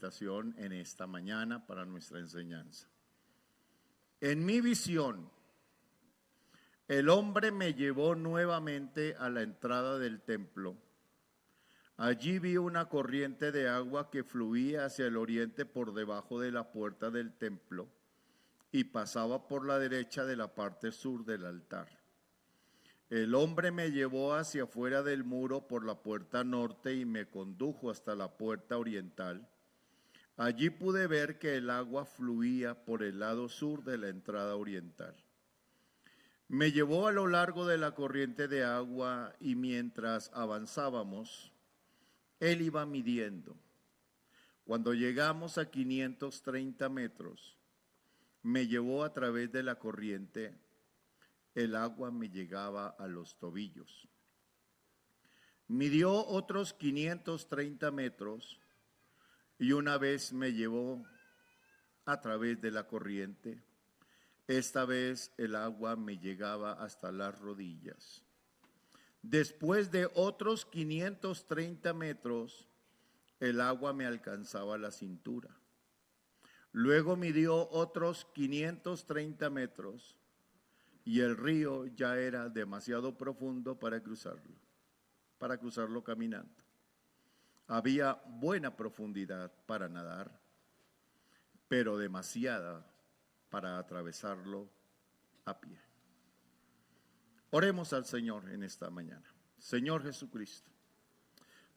En esta mañana para nuestra enseñanza. En mi visión, el hombre me llevó nuevamente a la entrada del templo. Allí vi una corriente de agua que fluía hacia el oriente por debajo de la puerta del templo y pasaba por la derecha de la parte sur del altar. El hombre me llevó hacia afuera del muro por la puerta norte y me condujo hasta la puerta oriental. Allí pude ver que el agua fluía por el lado sur de la entrada oriental. Me llevó a lo largo de la corriente de agua y mientras avanzábamos, él iba midiendo. Cuando llegamos a 530 metros, me llevó a través de la corriente. El agua me llegaba a los tobillos. Midió otros 530 metros. Y una vez me llevó a través de la corriente. Esta vez el agua me llegaba hasta las rodillas. Después de otros 530 metros, el agua me alcanzaba la cintura. Luego midió otros 530 metros y el río ya era demasiado profundo para cruzarlo caminando. Había buena profundidad para nadar, pero demasiada para atravesarlo a pie. Oremos al Señor en esta mañana. Señor Jesucristo,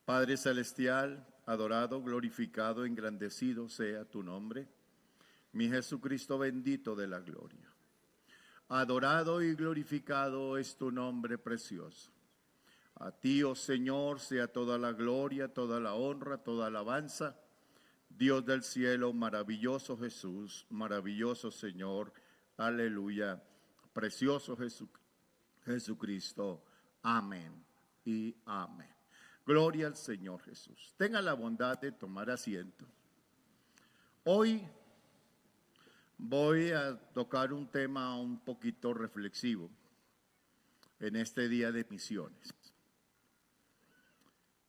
Padre Celestial, adorado, glorificado, engrandecido sea tu nombre. Mi Jesucristo bendito de la gloria. Adorado y glorificado es tu nombre precioso. A ti, oh Señor, sea toda la gloria, toda la honra, toda alabanza. Dios del cielo, maravilloso Jesús, maravilloso Señor, aleluya, precioso Jesucristo, amén y amén. Gloria al Señor Jesús. Tenga la bondad de tomar asiento. Hoy voy a tocar un tema un poquito reflexivo en este día de misiones.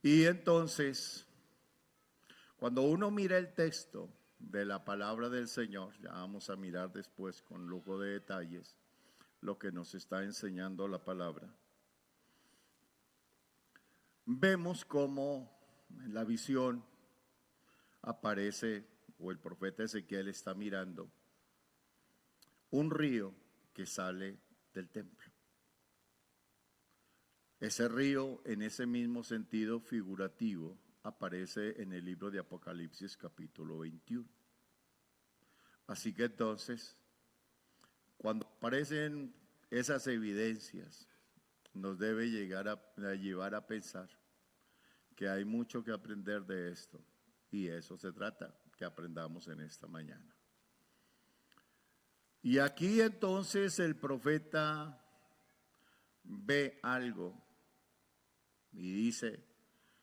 Y entonces, cuando uno mira el texto de la palabra del Señor, ya vamos a mirar después con lujo de detalles lo que nos está enseñando la palabra, vemos cómo en la visión aparece, o el profeta Ezequiel está mirando, un río que sale del templo. Ese río, en ese mismo sentido figurativo, aparece en el libro de Apocalipsis capítulo 21. Así que entonces, cuando aparecen esas evidencias, nos debe llevar a pensar que hay mucho que aprender de esto, y eso se trata, que aprendamos en esta mañana. Y aquí entonces el profeta ve algo y dice: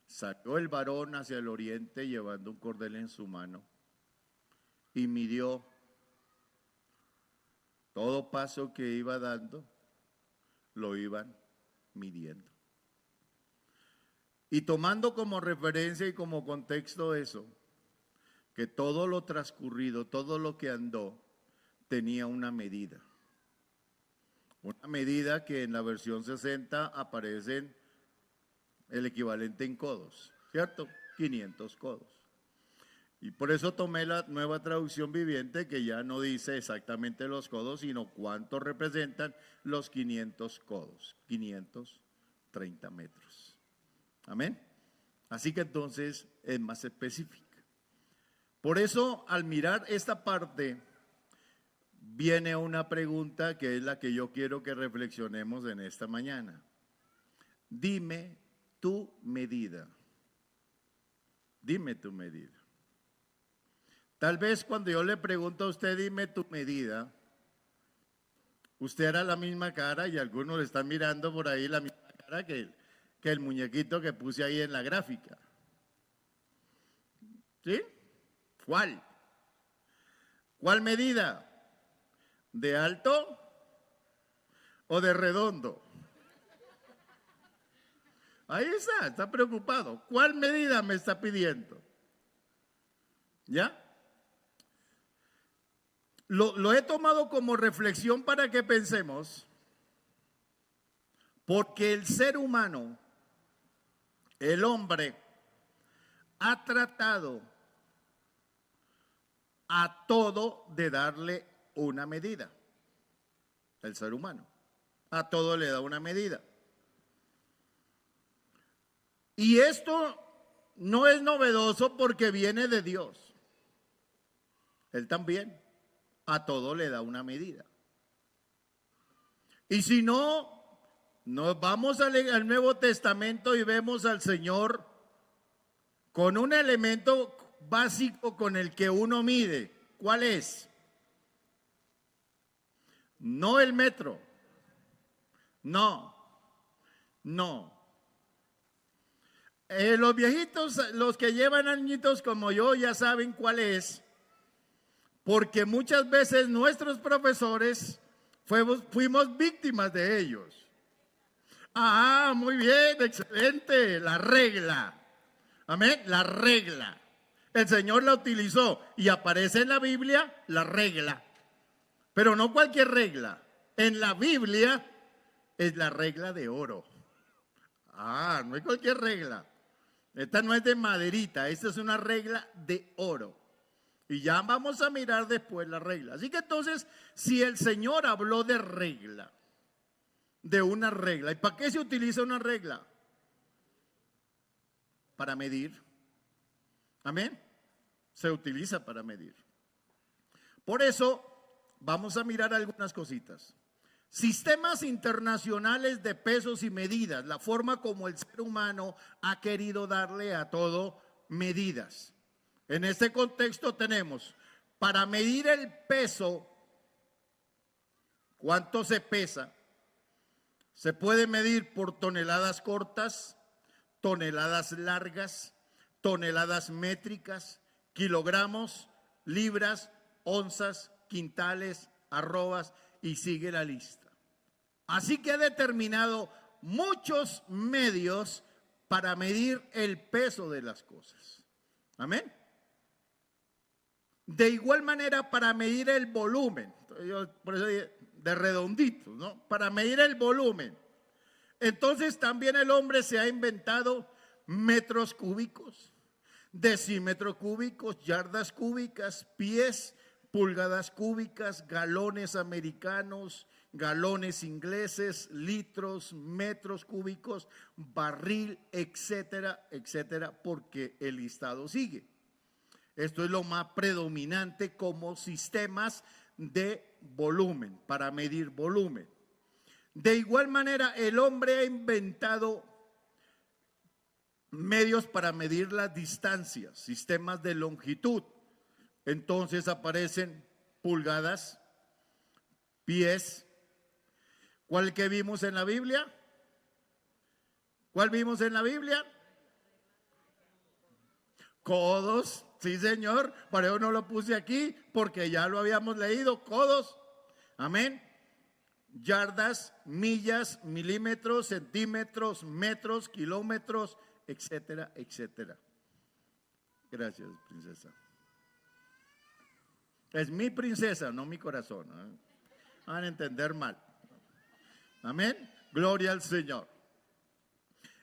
salió el varón hacia el oriente llevando un cordel en su mano y midió todo paso que iba dando, lo iban midiendo. Y tomando como referencia y como contexto eso, que todo lo transcurrido, todo lo que andó, tenía una medida. Una medida que en la versión 60 aparecen el equivalente en codos, ¿cierto? 500 codos. Y por eso tomé la Nueva Traducción Viviente, que ya no dice exactamente los codos, sino cuánto representan los 500 codos, 530 metros. Amén. Así que entonces es más específica. Por eso, al mirar esta parte, viene una pregunta que es la que yo quiero que reflexionemos en esta mañana. Dime tu medida. Dime tu medida. Tal vez cuando yo le pregunto a usted, dime tu medida, usted hará la misma cara y algunos le están mirando por ahí la misma cara que el muñequito que puse ahí en la gráfica. ¿Sí? ¿Cuál? ¿Cuál medida? ¿De alto o de redondo? Ahí está preocupado. ¿Cuál medida me está pidiendo? ¿Ya? Lo he tomado como reflexión para que pensemos, porque el ser humano, el hombre, ha tratado a todo de darle una medida. El ser humano, a todo le da una medida. Y esto no es novedoso porque viene de Dios. Él también a todo le da una medida. Y si no, nos vamos al Nuevo Testamento y vemos al Señor con un elemento básico con el que uno mide. ¿Cuál es? No el metro. No. Los viejitos, los que llevan añitos como yo, ya saben cuál es. Porque muchas veces nuestros profesores fuimos víctimas de ellos. Ah, muy bien, excelente, la regla. Amén, la regla. El Señor la utilizó y aparece en la Biblia la regla. Pero no cualquier regla. En la Biblia es la regla de oro. Ah, no es cualquier regla. Esta no es de maderita, esta es una regla de oro. Y ya vamos a mirar después la regla. Así que entonces, si el Señor habló de regla, de una regla, ¿y para qué se utiliza una regla? Para medir. Amén. Se utiliza para medir. Por eso, vamos a mirar algunas cositas. Sistemas internacionales de pesos y medidas, la forma como el ser humano ha querido darle a todo medidas. En este contexto tenemos, para medir el peso, ¿cuánto se pesa? Se puede medir por toneladas cortas, toneladas largas, toneladas métricas, kilogramos, libras, onzas, quintales, arrobas y sigue la lista. Así que ha determinado muchos medios para medir el peso de las cosas. Amén. De igual manera para medir el volumen, por eso de redonditos, ¿no? Para medir el volumen. Entonces también el hombre se ha inventado metros cúbicos, decímetros cúbicos, yardas cúbicas, pies, pulgadas cúbicas, galones americanos, galones ingleses, litros, metros cúbicos, barril, etcétera, etcétera, porque el listado sigue. Esto es lo más predominante como sistemas de volumen, para medir volumen. De igual manera, el hombre ha inventado medios para medir las distancias, sistemas de longitud. Entonces aparecen pulgadas, pies. ¿Cuál que vimos en la Biblia? ¿Cuál vimos en la Biblia? Codos, sí señor, para eso no lo puse aquí porque ya lo habíamos leído, codos, amén. Yardas, millas, milímetros, centímetros, metros, kilómetros, etcétera, etcétera. Gracias, princesa. Es mi princesa, no mi corazón, ¿eh? Van a entender mal. Amén, gloria al Señor.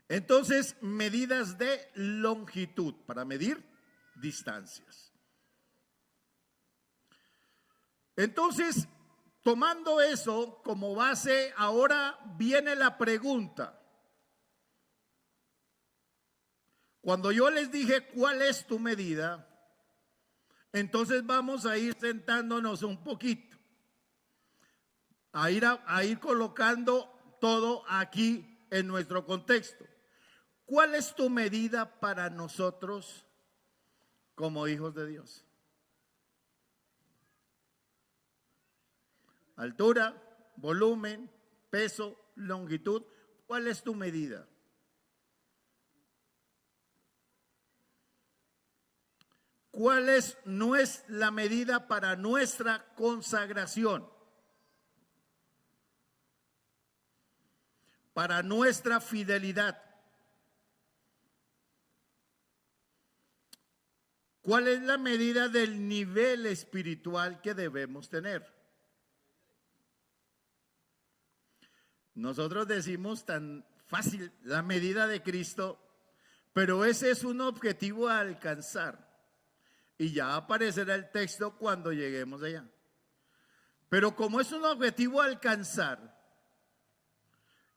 Entonces, medidas de longitud para medir distancias. Entonces, tomando eso como base, ahora viene la pregunta. Cuando yo les dije cuál es tu medida, entonces vamos a ir sentándonos un poquito, a ir colocando todo aquí en nuestro contexto. ¿Cuál es tu medida para nosotros como hijos de Dios? Altura, volumen, peso, longitud. ¿Cuál es tu medida? ¿Cuál es la medida para nuestra consagración? Para nuestra fidelidad. ¿Cuál es la medida del nivel espiritual que debemos tener? Nosotros decimos tan fácil la medida de Cristo, pero ese es un objetivo a alcanzar. Y ya aparecerá el texto cuando lleguemos allá. Pero como es un objetivo a alcanzar,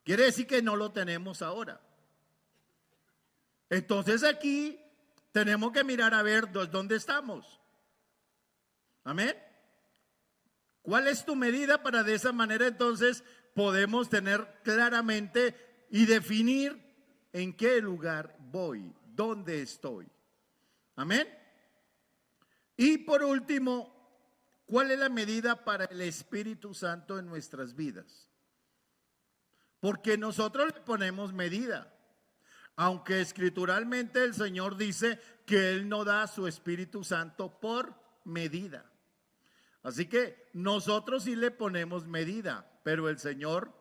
quiere decir que no lo tenemos ahora. Entonces aquí tenemos que mirar a ver dónde estamos. Amén. ¿Cuál es tu medida para de esa manera entonces podemos tener claramente y definir en qué lugar voy, dónde estoy? Amén. Y por último, ¿cuál es la medida para el Espíritu Santo en nuestras vidas? Porque nosotros le ponemos medida. Aunque escrituralmente el Señor dice que Él no da su Espíritu Santo por medida. Así que nosotros sí le ponemos medida, pero el Señor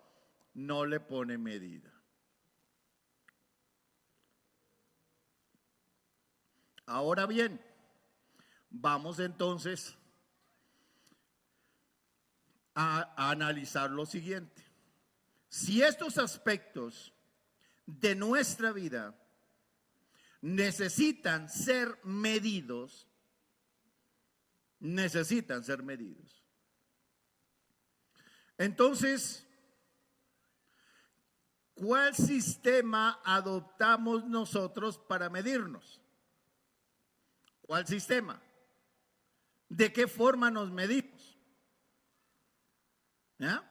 no le pone medida. Ahora bien, vamos entonces a analizar lo siguiente. Si estos aspectos de nuestra vida necesitan ser medidos, entonces, ¿cuál sistema adoptamos nosotros para medirnos? ¿Cuál sistema? ¿De qué forma nos medimos? ¿Ya?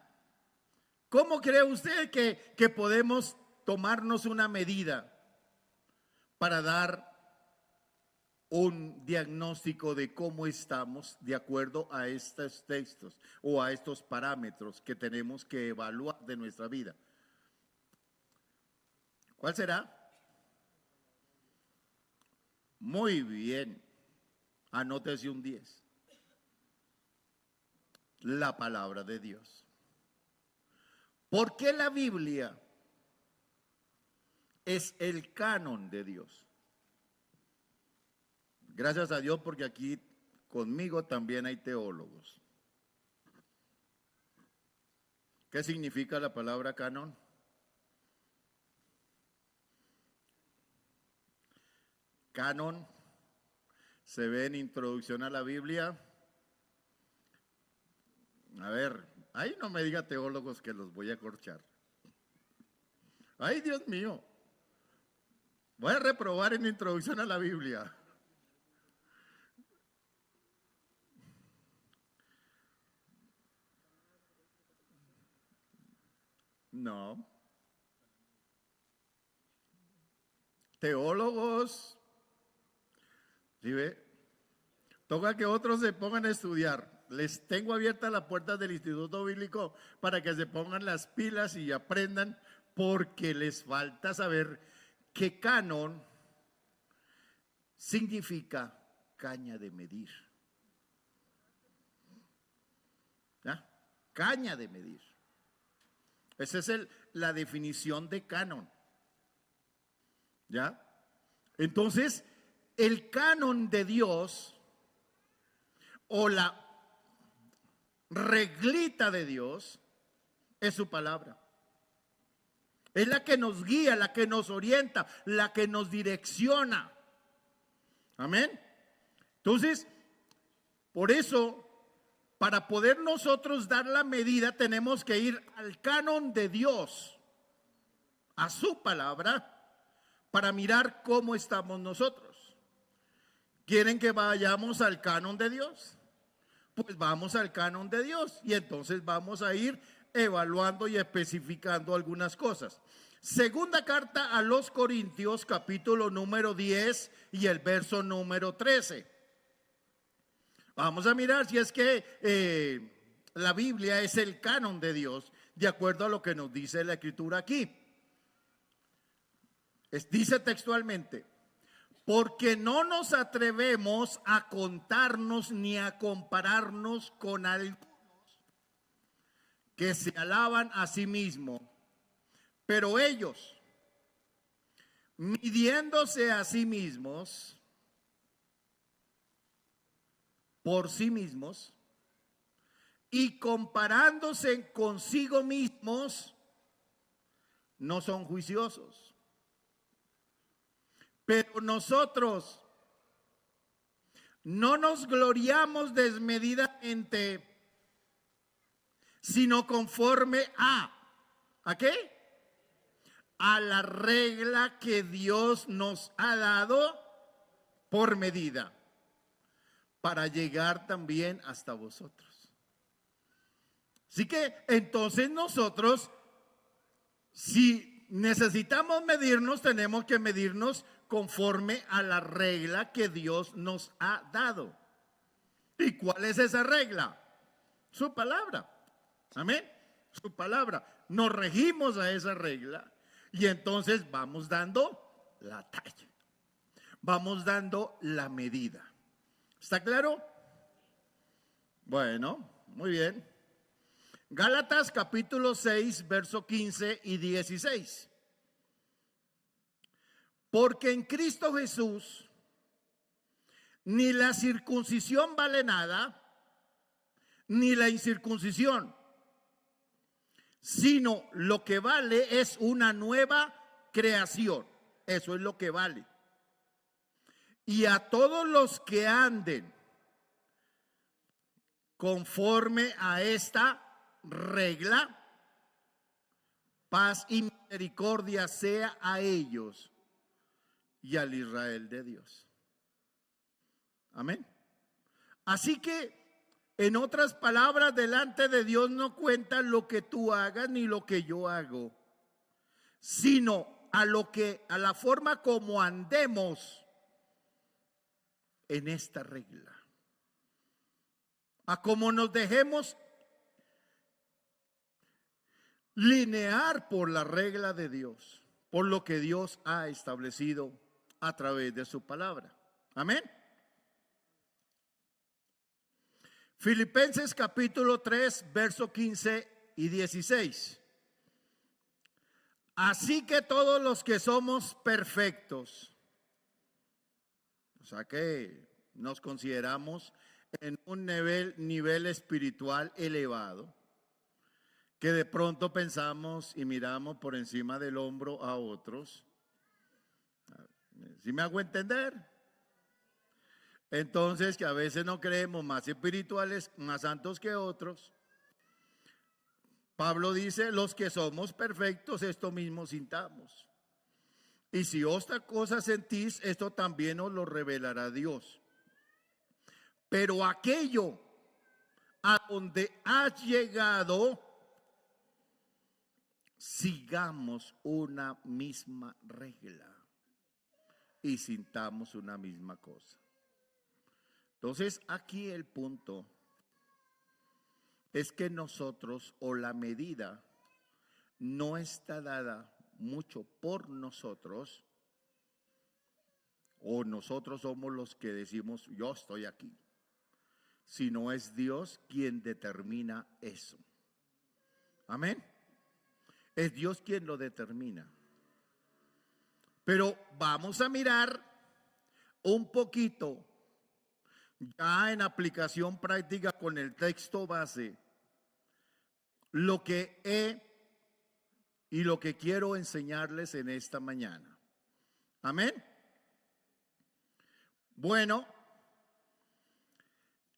¿Cómo cree usted que podemos tomarnos una medida para dar un diagnóstico de cómo estamos de acuerdo a estos textos o a estos parámetros que tenemos que evaluar de nuestra vida? ¿Cuál será? Muy bien, anótese un 10. La palabra de Dios. ¿Por qué la Biblia es el canon de Dios? Gracias a Dios porque aquí conmigo también hay teólogos. ¿Qué significa la palabra canon? Canon se ve en Introducción a la Biblia. A ver, ahí no me diga teólogos que los voy a corchar. Ay, Dios mío. Voy a reprobar en Introducción a la Biblia. No. Teólogos. ¿Sí ve? Toca que otros se pongan a estudiar. Les tengo abiertas las puertas del Instituto Bíblico para que se pongan las pilas y aprendan, porque les falta saber que canon significa caña de medir. ¿Ya? Caña de medir. Esa es la definición de canon. ¿Ya? Entonces, el canon de Dios o la reglita de Dios es su palabra. Es la que nos guía, la que nos orienta, la que nos direcciona. Amén. Entonces, por eso, para poder nosotros dar la medida, tenemos que ir al canon de Dios, a su palabra, para mirar cómo estamos nosotros. ¿Quieren que vayamos al canon de Dios? Pues vamos al canon de Dios y entonces vamos a ir evaluando y especificando algunas cosas. Segunda carta a los Corintios, capítulo número 10 y el verso número 13. Vamos a mirar si es que la Biblia es el canon de Dios, de acuerdo a lo que nos dice la Escritura aquí. Dice textualmente: porque no nos atrevemos a contarnos ni a compararnos con algunos que se alaban a sí mismos, pero ellos, midiéndose a sí mismos, por sí mismos y comparándose consigo mismos, no son juiciosos. Pero nosotros no nos gloriamos desmedidamente, sino conforme ¿a qué? A la regla que Dios nos ha dado por medida, para llegar también hasta vosotros. Así que entonces nosotros, si necesitamos medirnos, tenemos que medirnos conforme a la regla que Dios nos ha dado. ¿Y cuál es esa regla? Su palabra. Amén. Su palabra. Nos regimos a esa regla y entonces vamos dando la talla. Vamos dando la medida. ¿Está claro? Bueno, muy bien. Gálatas capítulo 6, verso 15 y 16. Porque en Cristo Jesús ni la circuncisión vale nada, ni la incircuncisión, sino lo que vale es una nueva creación. Eso es lo que vale. Y a todos los que anden conforme a esta regla, paz y misericordia sea a ellos y al Israel de Dios. Amén. Así que, en otras palabras, delante de Dios no cuenta lo que tú hagas ni lo que yo hago, sino a la forma como andemos en esta regla, a cómo nos dejemos linear por la regla de Dios, por lo que Dios ha establecido a través de su palabra. Amén. Filipenses capítulo 3, verso 15 y 16. Así que todos los que somos perfectos, o sea que nos consideramos en un nivel espiritual elevado, que de pronto pensamos y miramos por encima del hombro a otros. ¿Sí me hago entender? Entonces, que a veces no creemos más espirituales, más santos que otros. Pablo dice, los que somos perfectos, esto mismo sintamos. Y si otra cosa sentís, esto también os lo revelará Dios. Pero aquello a donde has llegado, sigamos una misma regla y sintamos una misma cosa. Entonces, aquí el punto es que nosotros, o la medida, no está dada mucho por nosotros, o nosotros somos los que decimos, yo estoy aquí, sino es Dios quien determina eso. Amén. Es Dios quien lo determina. Pero vamos a mirar un poquito, ya en aplicación práctica con el texto base, lo que he y lo que quiero enseñarles en esta mañana. Amén. Bueno,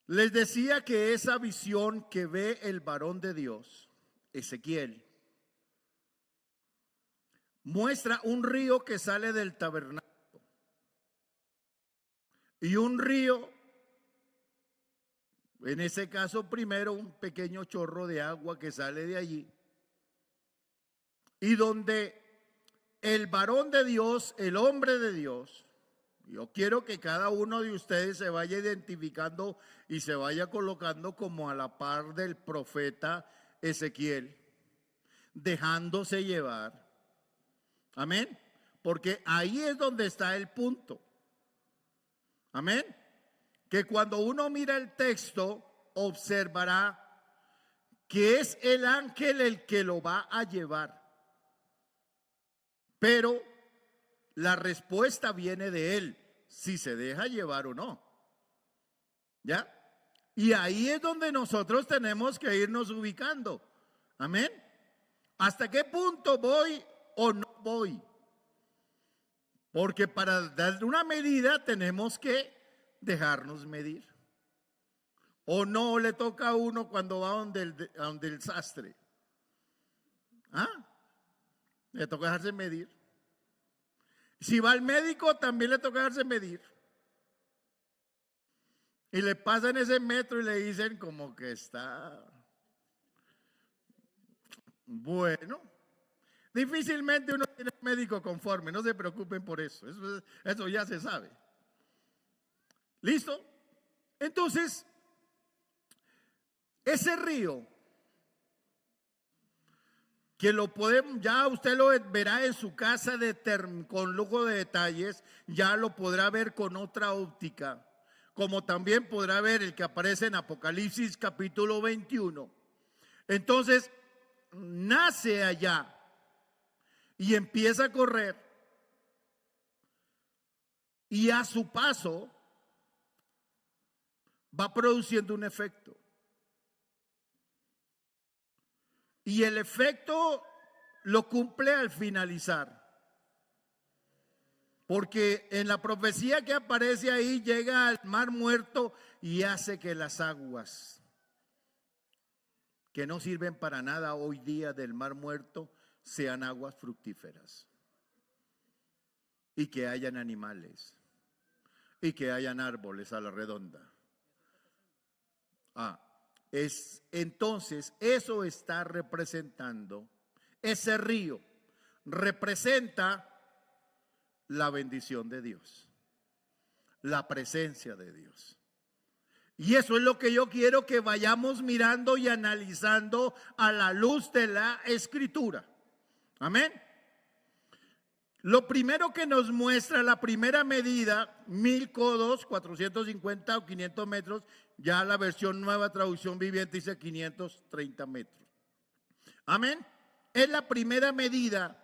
les decía que esa visión que ve el varón de Dios, Ezequiel, muestra un río que sale del tabernáculo y un río, en ese caso primero un pequeño chorro de agua que sale de allí, y donde el varón de Dios, el hombre de Dios, yo quiero que cada uno de ustedes se vaya identificando y se vaya colocando como a la par del profeta Ezequiel, dejándose llevar. Amén. Porque ahí es donde está el punto. Amén. Que cuando uno mira el texto, observará que es el ángel el que lo va a llevar. Pero la respuesta viene de él, si se deja llevar o no. ¿Ya? Y ahí es donde nosotros tenemos que irnos ubicando. Amén. ¿Hasta qué punto voy o no voy? Porque para dar una medida tenemos que dejarnos medir. O no le toca a uno cuando va a donde el sastre. ¿Ah? Le toca dejarse medir. Si va al médico también le toca dejarse medir. Y le pasan ese metro y le dicen como que está bueno. Difícilmente uno tiene médico conforme, no se preocupen por eso. Eso ya se sabe. ¿Listo? Entonces, ese río, que lo podemos, ya usted lo verá en su casa con lujo de detalles, ya lo podrá ver con otra óptica, como también podrá ver el que aparece en Apocalipsis capítulo 21. Entonces, nace allá y empieza a correr, y a su paso va produciendo un efecto. Y el efecto lo cumple al finalizar. Porque en la profecía que aparece ahí llega al mar muerto y hace que las aguas que no sirven para nada hoy día del mar muerto sean aguas fructíferas. Y que hayan animales. Y que hayan árboles a la redonda. Entonces eso está representando, ese río representa la bendición de Dios, la presencia de Dios. Y eso es lo que yo quiero que vayamos mirando y analizando a la luz de la Escritura. Amén. Lo primero que nos muestra la primera medida, 1000 codos, 450 o 500 metros, ya la versión Nueva Traducción Viviente dice 530 metros. Amén. Es la primera medida.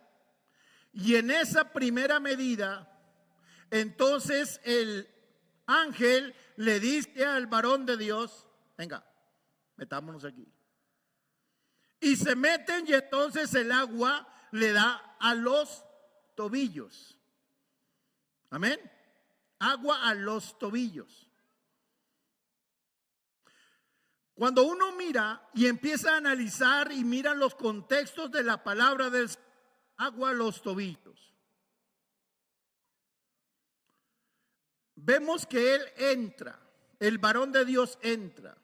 Y en esa primera medida, entonces el ángel le dice al varón de Dios, venga, metámonos aquí. Y se meten y entonces el agua le da a los tobillos. Amén. Agua a los tobillos. Cuando uno mira y empieza a analizar y mira los contextos de la palabra del agua a los tobillos, vemos que él entra, el varón de Dios entra.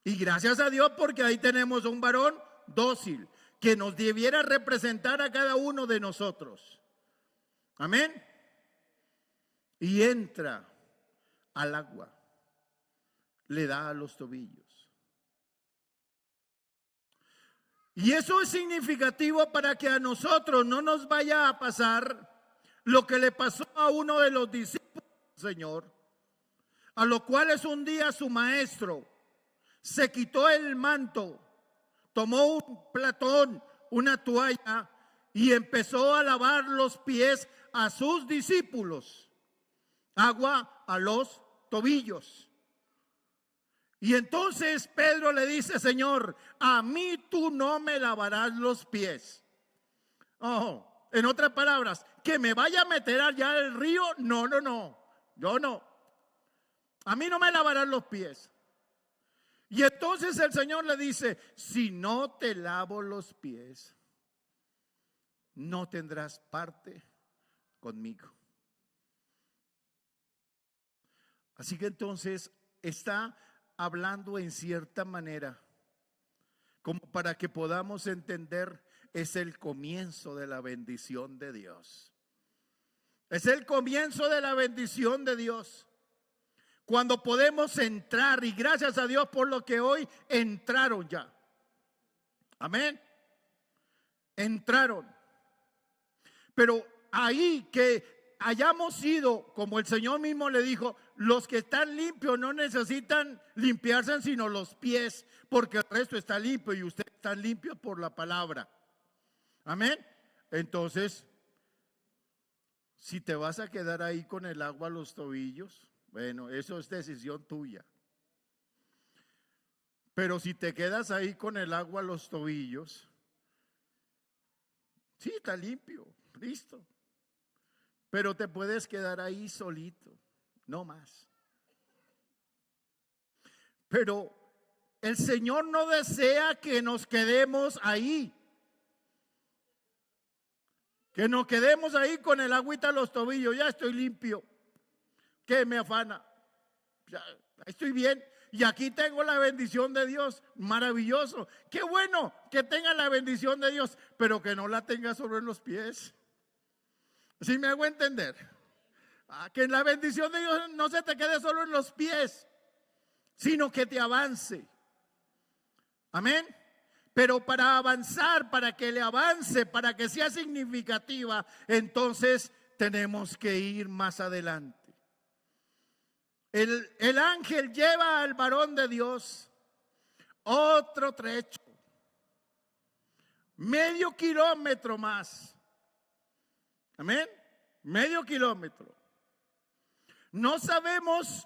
Y gracias a Dios porque ahí tenemos un varón dócil que nos debiera representar a cada uno de nosotros. Amén. Y entra al agua, le da a los tobillos. Y eso es significativo para que a nosotros no nos vaya a pasar lo que le pasó a uno de los discípulos del Señor, a lo cual es un día su maestro se quitó el manto, tomó un platón, una toalla y empezó a lavar los pies a sus discípulos, agua a los tobillos. Y entonces Pedro le dice, Señor, a mí tú no me lavarás los pies. Oh, en otras palabras, que me vaya a meter allá el río, no, yo no. A mí no me lavarás los pies. Y entonces el Señor le dice, si no te lavo los pies, no tendrás parte conmigo. Así que entonces está hablando en cierta manera, como para que podamos entender, es el comienzo de la bendición de Dios. Es el comienzo de la bendición de Dios. Cuando podemos entrar, y gracias a Dios por lo que hoy entraron ya. Amén. Entraron. Pero ahí que hayamos sido, como el Señor mismo le dijo, los que están limpios no necesitan limpiarse sino los pies, porque el resto está limpio y ustedes están limpios por la palabra. Amén. Entonces, si te vas a quedar ahí con el agua a los tobillos, bueno, eso es decisión tuya. Pero si te quedas ahí con el agua a los tobillos, sí, está limpio, listo. Pero te puedes quedar ahí solito, no más. Pero el Señor no desea que nos quedemos ahí. Que nos quedemos ahí con el agüita a los tobillos. Ya estoy limpio. ¿Qué me afana? Ya estoy bien. Y aquí tengo la bendición de Dios. Maravilloso. Qué bueno que tenga la bendición de Dios, pero que no la tenga sobre los pies. ¿Sí me hago entender? Que la bendición de Dios no se te quede solo en los pies, sino que te avance. Amén. Pero para avanzar, para que le avance, para que sea significativa, entonces tenemos que ir más adelante. El ángel lleva al varón de Dios otro trecho, medio kilómetro más. Amén. Medio kilómetro. No sabemos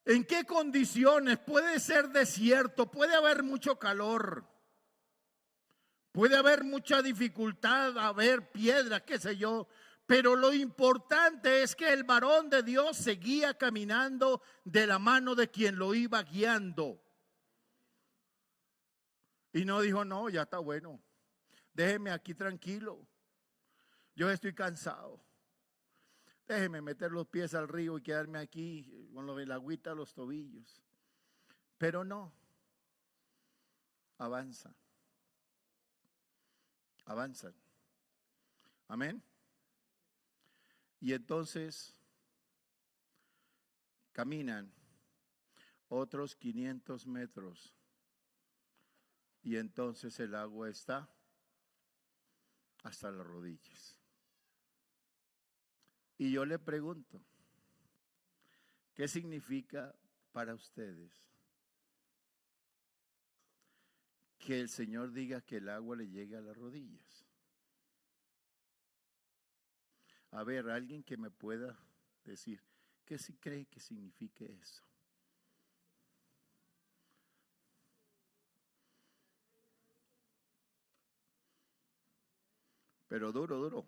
en qué condiciones. Puede ser desierto, puede haber mucho calor, puede haber mucha dificultad, haber piedras, qué sé yo. Pero lo importante es que el varón de Dios seguía caminando de la mano de quien lo iba guiando. Y no dijo, no, ya está bueno, déjeme aquí tranquilo, yo estoy cansado. Déjeme meter los pies al río y quedarme aquí con el agüita a los tobillos. Pero no, avanza. Avanzan. Amén. Y entonces caminan otros 500 metros. Y entonces el agua está hasta las rodillas. Y yo le pregunto, ¿qué significa para ustedes que el Señor diga que el agua le llegue a las rodillas? A ver, alguien que me pueda decir, ¿qué sí cree que signifique eso? Pero duro, duro.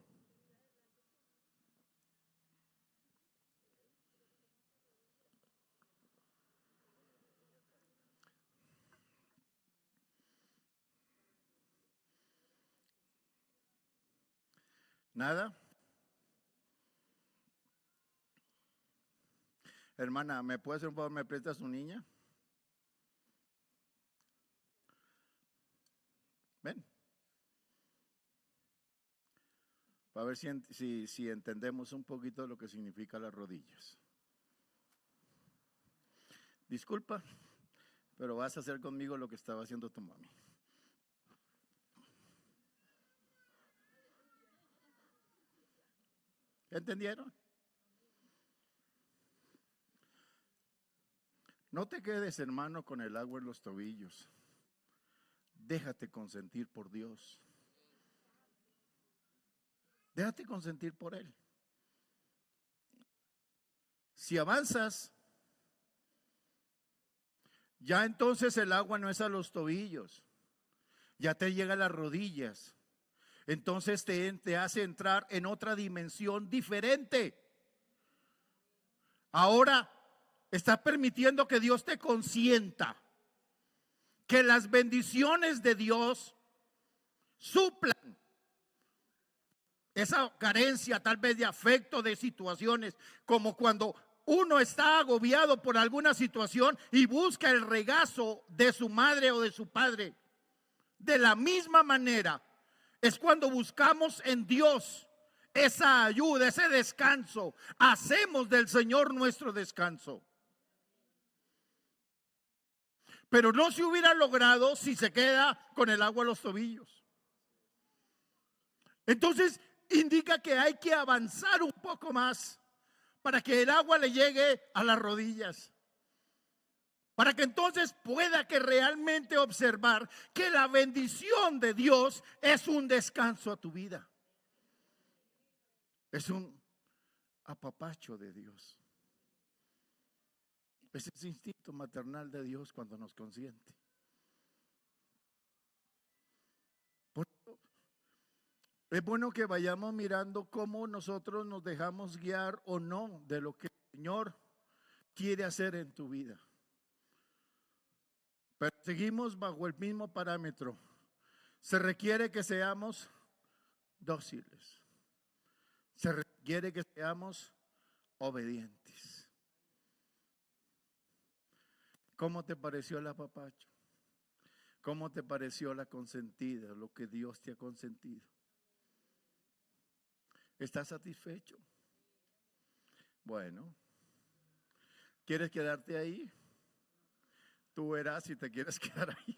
¿Nada? Hermana, ¿me puede hacer un favor? ¿Me presta su niña? Ven. Para ver si entendemos un poquito lo que significa las rodillas. Disculpa, pero vas a hacer conmigo lo que estaba haciendo tu mami. ¿Entendieron? No te quedes, hermano, con el agua en los tobillos. Déjate consentir por Dios. Déjate consentir por Él. Si avanzas, ya entonces el agua no es a los tobillos, ya te llega a las rodillas. Entonces te hace entrar en otra dimensión diferente. Ahora estás permitiendo que Dios te consienta, que las bendiciones de Dios suplan esa carencia tal vez de afecto, de situaciones, como cuando uno está agobiado por alguna situación y busca el regazo de su madre o de su padre. De la misma manera es cuando buscamos en Dios esa ayuda, ese descanso. Hacemos del Señor nuestro descanso. Pero no se hubiera logrado si se queda con el agua a los tobillos. Entonces indica que hay que avanzar un poco más para que el agua le llegue a las rodillas. Para que entonces pueda que realmente observar que la bendición de Dios es un descanso a tu vida. Es un apapacho de Dios. Es ese instinto maternal de Dios cuando nos consiente. Por eso es bueno que vayamos mirando cómo nosotros nos dejamos guiar o no de lo que el Señor quiere hacer en tu vida. Pero seguimos bajo el mismo parámetro. Se requiere que seamos dóciles. Se requiere que seamos obedientes. ¿Cómo te pareció el apapacho? ¿Cómo te pareció la consentida, lo que Dios te ha consentido? ¿Estás satisfecho? Bueno, ¿quieres quedarte ahí? Tú verás si te quieres quedar ahí.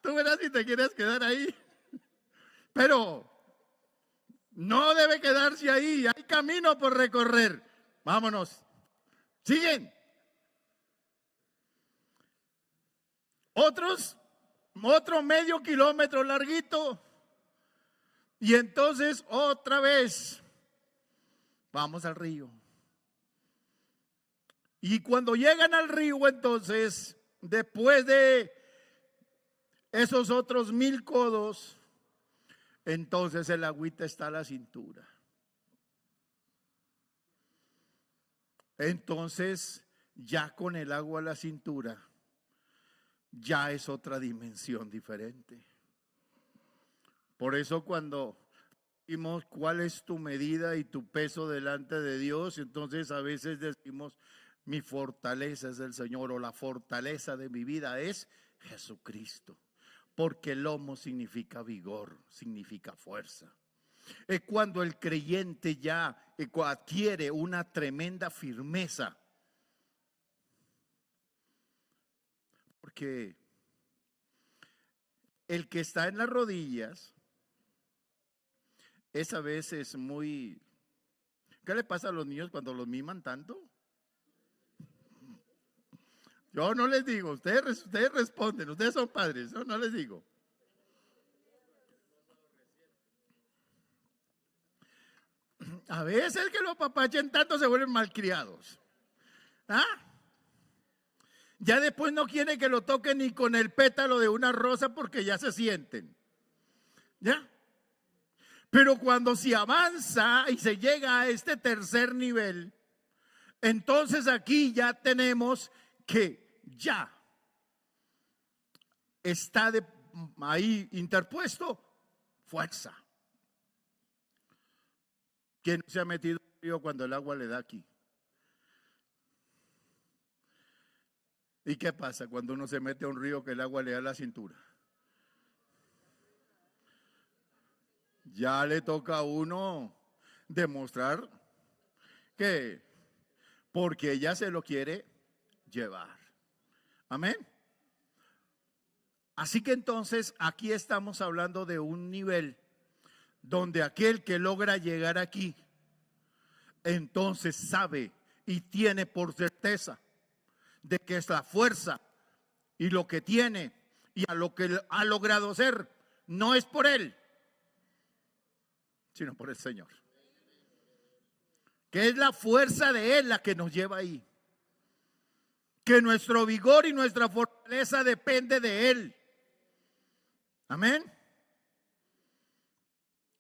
Tú verás si te quieres quedar ahí. Pero no debe quedarse ahí. Hay camino por recorrer. Vámonos. Siguen. Otro medio kilómetro larguito. Y entonces otra vez vamos al río. Y cuando llegan al río, entonces, después de esos otros 1000 codos, entonces el agüita está a la cintura. Entonces, ya con el agua a la cintura, ya es otra dimensión diferente. Por eso cuando decimos cuál es tu medida y tu peso delante de Dios, entonces a veces decimos, mi fortaleza es el Señor, o la fortaleza de mi vida es Jesucristo. Porque lomo significa vigor, significa fuerza. Es cuando el creyente ya adquiere una tremenda firmeza. Porque el que está en las rodillas es a veces muy... ¿Qué le pasa a los niños cuando los miman tanto? Yo no les digo, ustedes responden, ustedes son padres, yo no les digo. A veces que los papachen tanto se vuelven malcriados. Ya después no quieren que lo toquen ni con el pétalo de una rosa porque ya se sienten. ¿Ya? Pero cuando se avanza y se llega a este tercer nivel, entonces aquí ya tenemos que ya está ahí interpuesto fuerza. ¿Quién se ha metido en el río cuando el agua le da aquí? ¿Y qué pasa cuando uno se mete a un río que el agua le da la cintura? Ya le toca a uno demostrar que porque ella se lo quiere llevar. Amén. Así que entonces aquí estamos hablando de un nivel donde aquel que logra llegar aquí, entonces sabe y tiene por certeza de que es la fuerza y lo que tiene y a lo que ha logrado ser, no es por él, sino por el Señor. Que es la fuerza de Él la que nos lleva ahí. Que nuestro vigor y nuestra fortaleza depende de Él. Amén.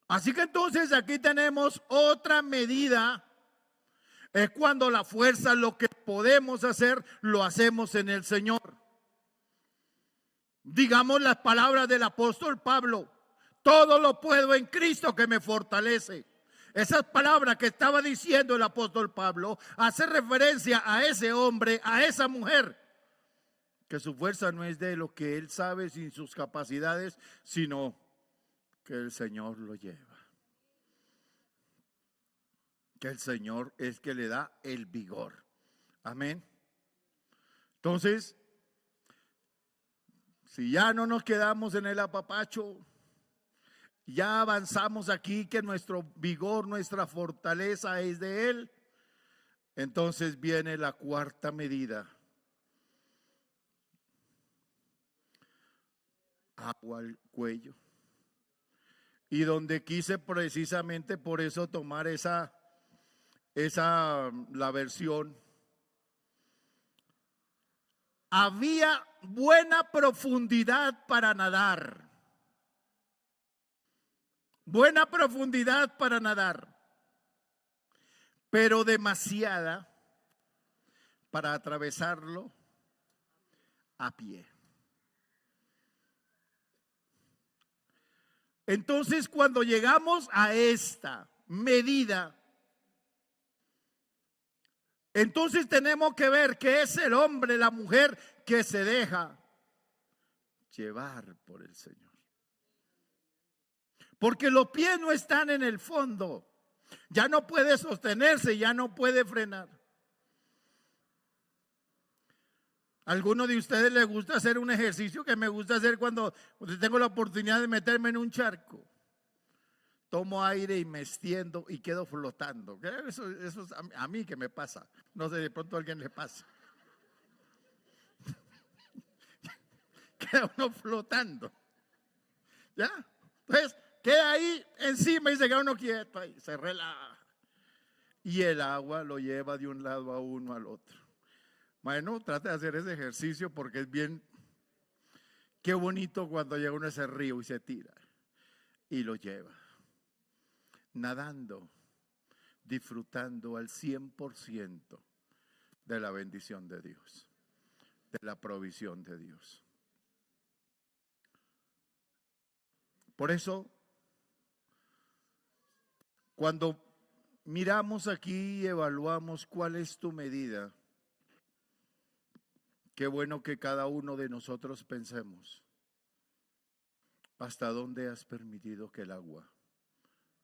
Así que entonces aquí tenemos otra medida. Es cuando la fuerza, lo que podemos hacer, lo hacemos en el Señor. Digamos las palabras del apóstol Pablo. Todo lo puedo en Cristo que me fortalece. Esas palabras que estaba diciendo el apóstol Pablo hace referencia a ese hombre, a esa mujer, que su fuerza no es de lo que él sabe sin sus capacidades, sino que el Señor lo lleva. Que el Señor es que le da el vigor. Amén. Entonces, si ya no nos quedamos en el apapacho, ya avanzamos aquí que nuestro vigor, nuestra fortaleza es de Él. Entonces viene la cuarta medida. Agua al cuello. Y donde quise precisamente por eso tomar la versión había buena profundidad para nadar. Buena profundidad para nadar, pero demasiada para atravesarlo a pie. Entonces, cuando llegamos a esta medida, entonces tenemos que ver que es el hombre, la mujer que se deja llevar por el Señor. Porque los pies no están en el fondo. Ya no puede sostenerse, ya no puede frenar. ¿A alguno de ustedes les gusta hacer un ejercicio que me gusta hacer cuando tengo la oportunidad de meterme en un charco? Tomo aire y me extiendo y quedo flotando. Eso es a mí que me pasa. No sé, de pronto a alguien le pasa. Queda uno flotando. ¿Ya? Entonces, queda ahí encima y se queda uno quieto ahí, se relaja. Y el agua lo lleva de un lado a uno al otro. Bueno, trate de hacer ese ejercicio porque es bien, qué bonito cuando llega uno a ese río y se tira y lo lleva. Nadando, disfrutando al 100% de la bendición de Dios, de la provisión de Dios. Por eso, cuando miramos aquí y evaluamos cuál es tu medida, qué bueno que cada uno de nosotros pensemos, ¿hasta dónde has permitido que el agua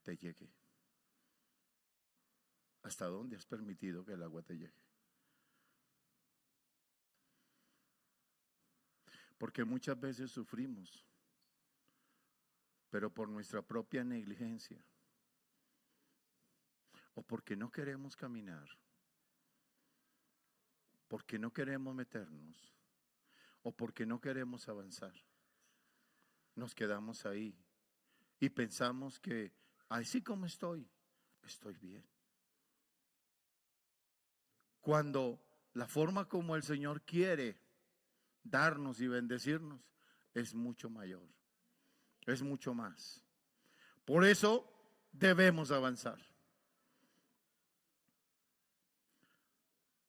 te llegue? ¿Hasta dónde has permitido que el agua te llegue? Porque muchas veces sufrimos, pero por nuestra propia negligencia o porque no queremos caminar, porque no queremos meternos o porque no queremos avanzar. Nos quedamos ahí y pensamos que así como estoy bien. Cuando la forma como el Señor quiere darnos y bendecirnos es mucho mayor, es mucho más. Por eso debemos avanzar.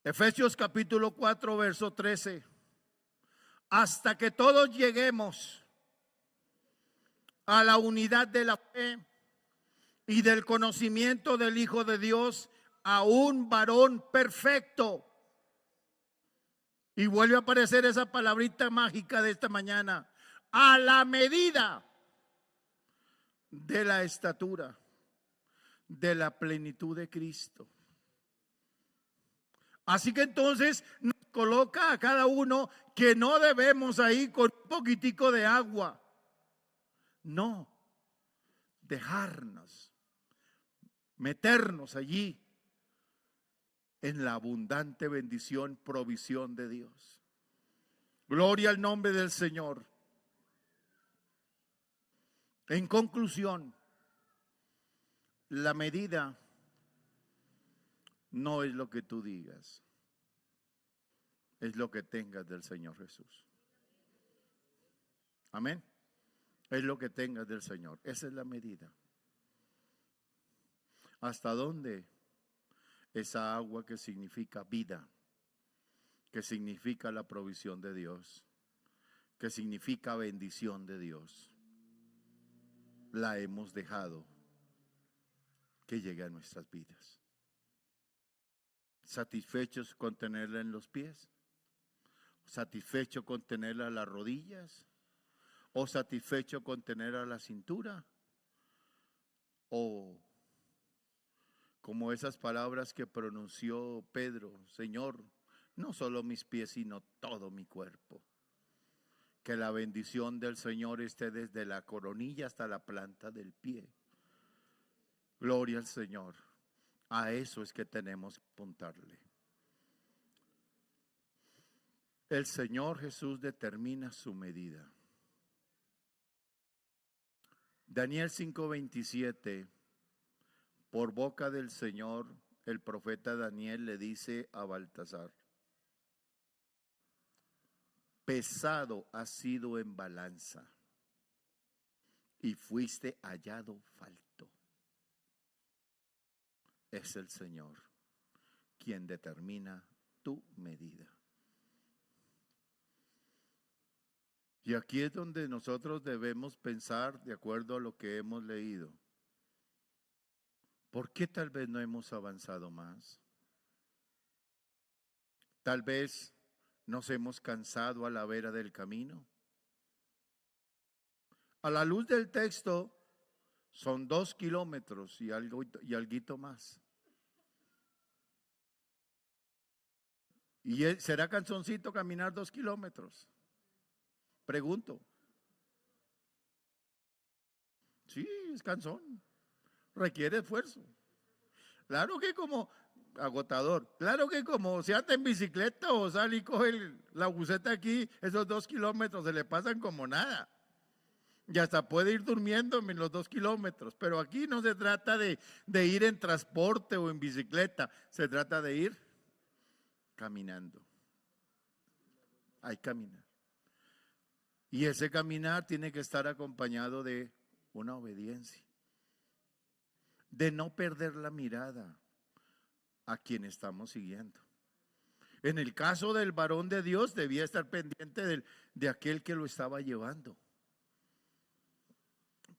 Efesios capítulo 4, verso 13. Hasta que todos lleguemos a la unidad de la fe y del conocimiento del Hijo de Dios, a un varón perfecto. Y vuelve a aparecer esa palabrita mágica de esta mañana: a la medida de la estatura de la plenitud de Cristo. Así que entonces nos coloca a cada uno que no debemos ahí con un poquitico de agua. No, dejarnos, meternos allí en la abundante bendición, provisión de Dios. Gloria al nombre del Señor. En conclusión, la medida no es lo que tú digas, es lo que tengas del Señor Jesús. Amén. Es lo que tengas del Señor. Esa es la medida. ¿Hasta dónde esa agua que significa vida, que significa la provisión de Dios, que significa bendición de Dios, la hemos dejado que llegue a nuestras vidas? ¿Satisfechos con tenerla en los pies? ¿Satisfecho con tenerla a las rodillas? ¿O satisfecho con tenerla a la cintura? ¿O como esas palabras que pronunció Pedro: Señor, no solo mis pies, sino todo mi cuerpo? Que la bendición del Señor esté desde la coronilla hasta la planta del pie. Gloria al Señor. A eso es que tenemos que apuntarle. El Señor Jesús determina su medida. Daniel 5:27, por boca del Señor, el profeta Daniel le dice a Baltasar: pesado has sido en balanza y fuiste hallado falto. Es el Señor quien determina tu medida. Y aquí es donde nosotros debemos pensar de acuerdo a lo que hemos leído. ¿Por qué tal vez no hemos avanzado más? Tal vez nos hemos cansado a la vera del camino. A la luz del texto son 2 kilómetros y alguito más. ¿Y será cansoncito caminar 2 kilómetros? Pregunto. Sí, es cansón. Requiere esfuerzo. Claro que como agotador. Claro que como se anda en bicicleta o sale y coge la buseta aquí, esos 2 kilómetros se le pasan como nada. Y hasta puede ir durmiendo en los 2 kilómetros. Pero aquí no se trata de ir en transporte o en bicicleta. Se trata de ir caminando. Hay que caminar. Y ese caminar tiene que estar acompañado de una obediencia. De no perder la mirada a quien estamos siguiendo. En el caso del varón de Dios, debía estar pendiente de aquel que lo estaba llevando,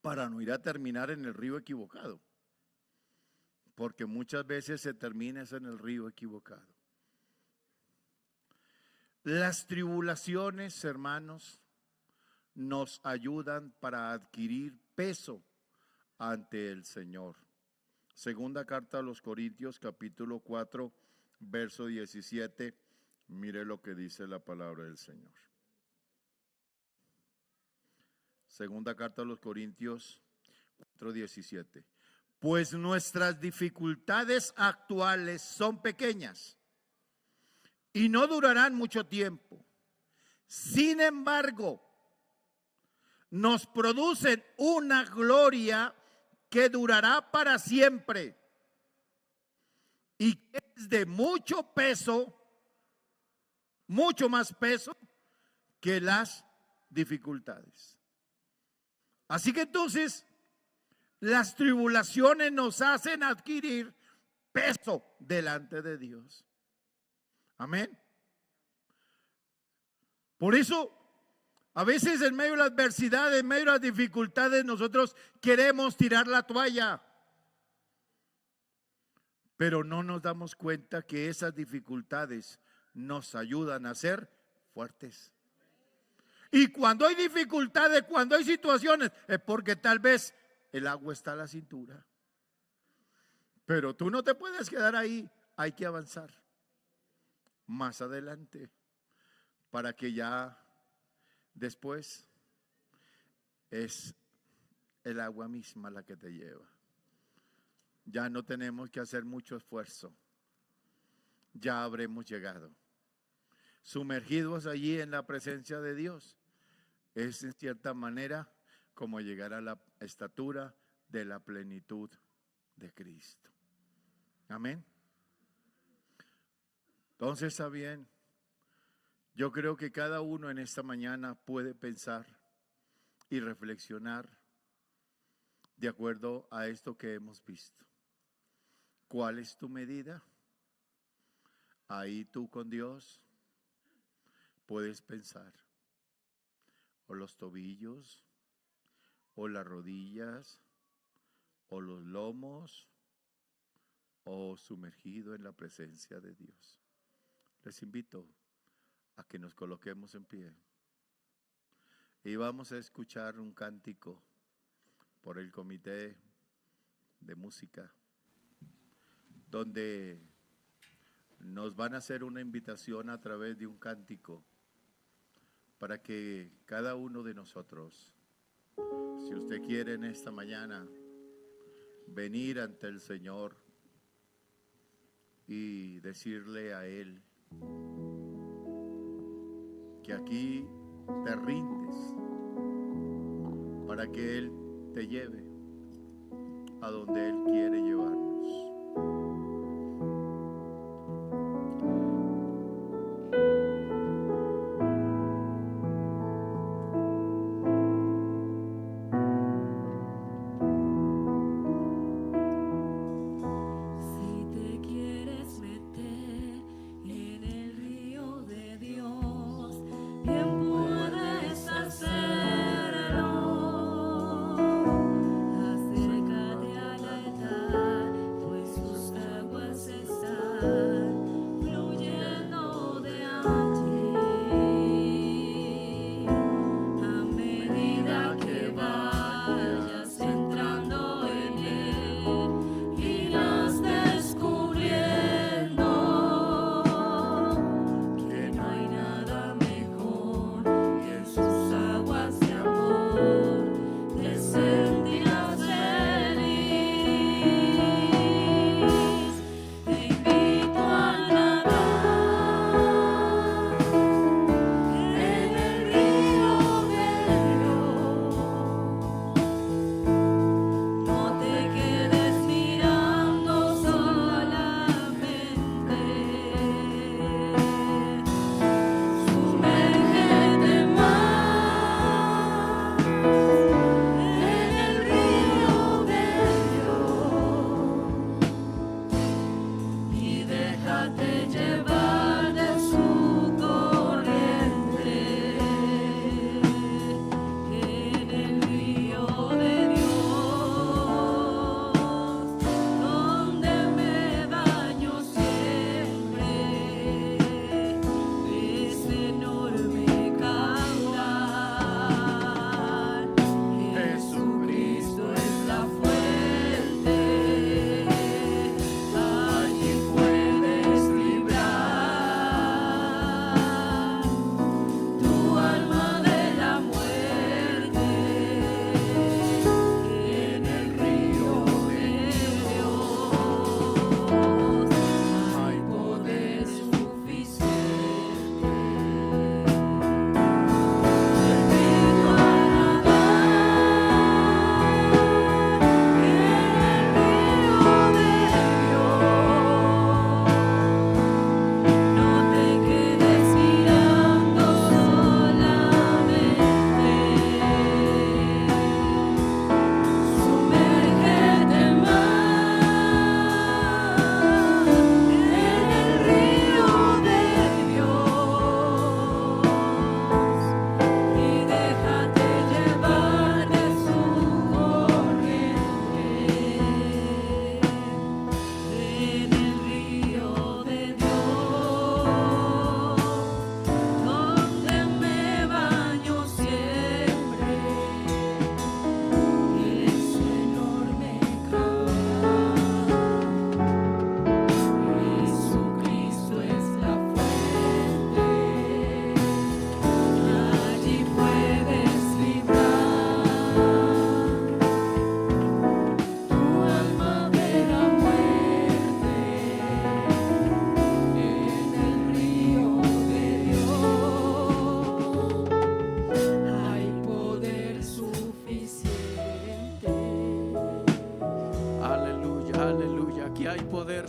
para no ir a terminar en el río equivocado, porque muchas veces se termina en el río equivocado. Las tribulaciones, hermanos, nos ayudan para adquirir peso ante el Señor. Segunda carta a los Corintios, capítulo 4, verso 17. Mire lo que dice la palabra del Señor. Segunda carta a los Corintios 4, 17. Pues nuestras dificultades actuales son pequeñas y no durarán mucho tiempo. Sin embargo, nos producen una gloria que durará para siempre y que es de mucho peso, mucho más peso que las dificultades. Así que entonces las tribulaciones nos hacen adquirir peso delante de Dios. Amén. Por eso a veces en medio de la adversidad, en medio de las dificultades, nosotros queremos tirar la toalla. Pero no nos damos cuenta que esas dificultades nos ayudan a ser fuertes. Y cuando hay dificultades, cuando hay situaciones, es porque tal vez el agua está a la cintura. Pero tú no te puedes quedar ahí, hay que avanzar más adelante para que ya después es el agua misma la que te lleva. Ya no tenemos que hacer mucho esfuerzo. Ya habremos llegado. Sumergidos allí en la presencia de Dios. Es en cierta manera como llegar a la estatura de la plenitud de Cristo. Amén. Entonces, está bien. Yo creo que cada uno en esta mañana puede pensar y reflexionar de acuerdo a esto que hemos visto. ¿Cuál es tu medida? Ahí tú con Dios puedes pensar. O los tobillos, o las rodillas, o los lomos, o sumergido en la presencia de Dios. Les invito a que nos coloquemos en pie y vamos a escuchar un cántico por el comité de música, donde nos van a hacer una invitación a través de un cántico para que cada uno de nosotros, si usted quiere en esta mañana venir ante el Señor y decirle a Él que aquí te rindes para que Él te lleve a donde Él quiere llevarnos.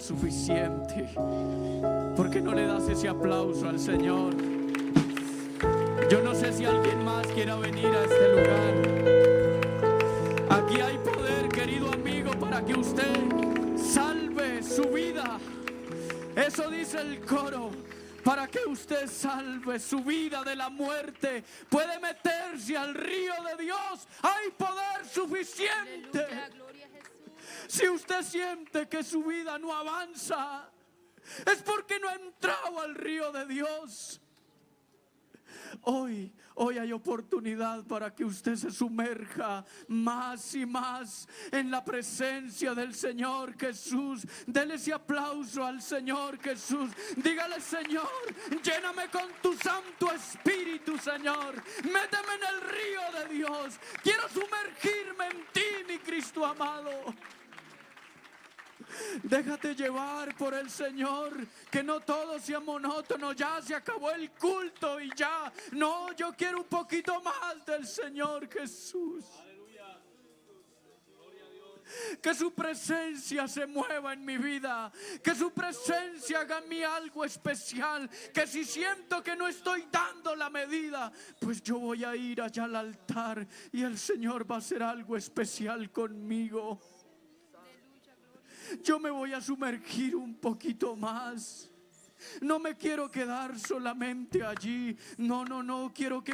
suficiente. ¿Por qué no le das ese aplauso al Señor? Yo no sé si alguien más quiera venir a este lugar. Aquí hay poder, querido amigo, para que usted salve su vida. Eso dice el coro. Para que usted salve su vida de la muerte, puede meterse al río de Dios. Hay poder suficiente. Aleluya, gloria a Jesús. Si usted siente que su vida no avanza, es porque no ha entrado al río de Dios. Hoy hay oportunidad para que usted se sumerja más y más en la presencia del Señor Jesús. Dele ese aplauso al Señor Jesús. Dígale: Señor, lléname con tu Santo Espíritu, Señor. Méteme en el río de Dios. Quiero sumergirme en ti, mi Cristo amado. Déjate llevar por el Señor, que no todo sea monótono. Ya se acabó el culto y ya. No, yo quiero un poquito más del Señor Jesús. Que su presencia se mueva en mi vida, que su presencia haga en mí algo especial. Que si siento que no estoy dando la medida, pues yo voy a ir allá al altar y el Señor va a hacer algo especial conmigo. Yo me voy a sumergir un poquito más. No me quiero quedar solamente allí. No, quiero que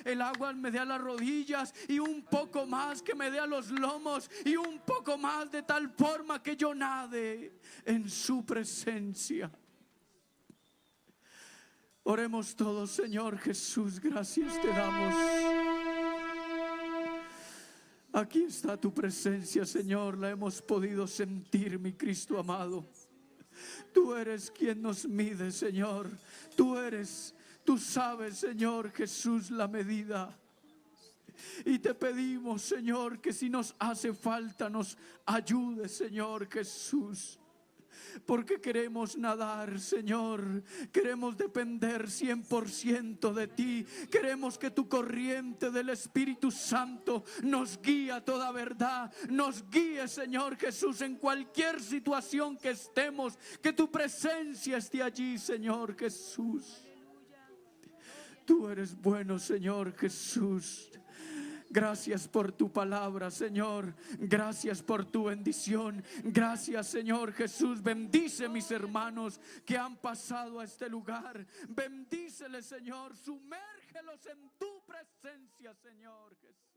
el agua me dé a las rodillas y un poco más que me dé a los lomos y un poco más, de tal forma que yo nade en su presencia. Oremos todos. Señor Jesús, gracias te damos. Aquí está tu presencia, Señor, la hemos podido sentir, mi Cristo amado. Tú eres quien nos mide, Señor. Tú sabes, Señor Jesús, la medida. Y te pedimos, Señor, que si nos hace falta, nos ayude, Señor Jesús. Porque queremos nadar, Señor. Queremos depender 100% de ti. Queremos que tu corriente del Espíritu Santo nos guíe a toda verdad. Nos guíe, Señor Jesús, en cualquier situación que estemos. Que tu presencia esté allí, Señor Jesús. Tú eres bueno, Señor Jesús. Gracias por tu palabra, Señor. Gracias por tu bendición. Gracias, Señor Jesús. Bendice mis hermanos que han pasado a este lugar. Bendíceles, Señor. Sumérgelos en tu presencia, Señor Jesús.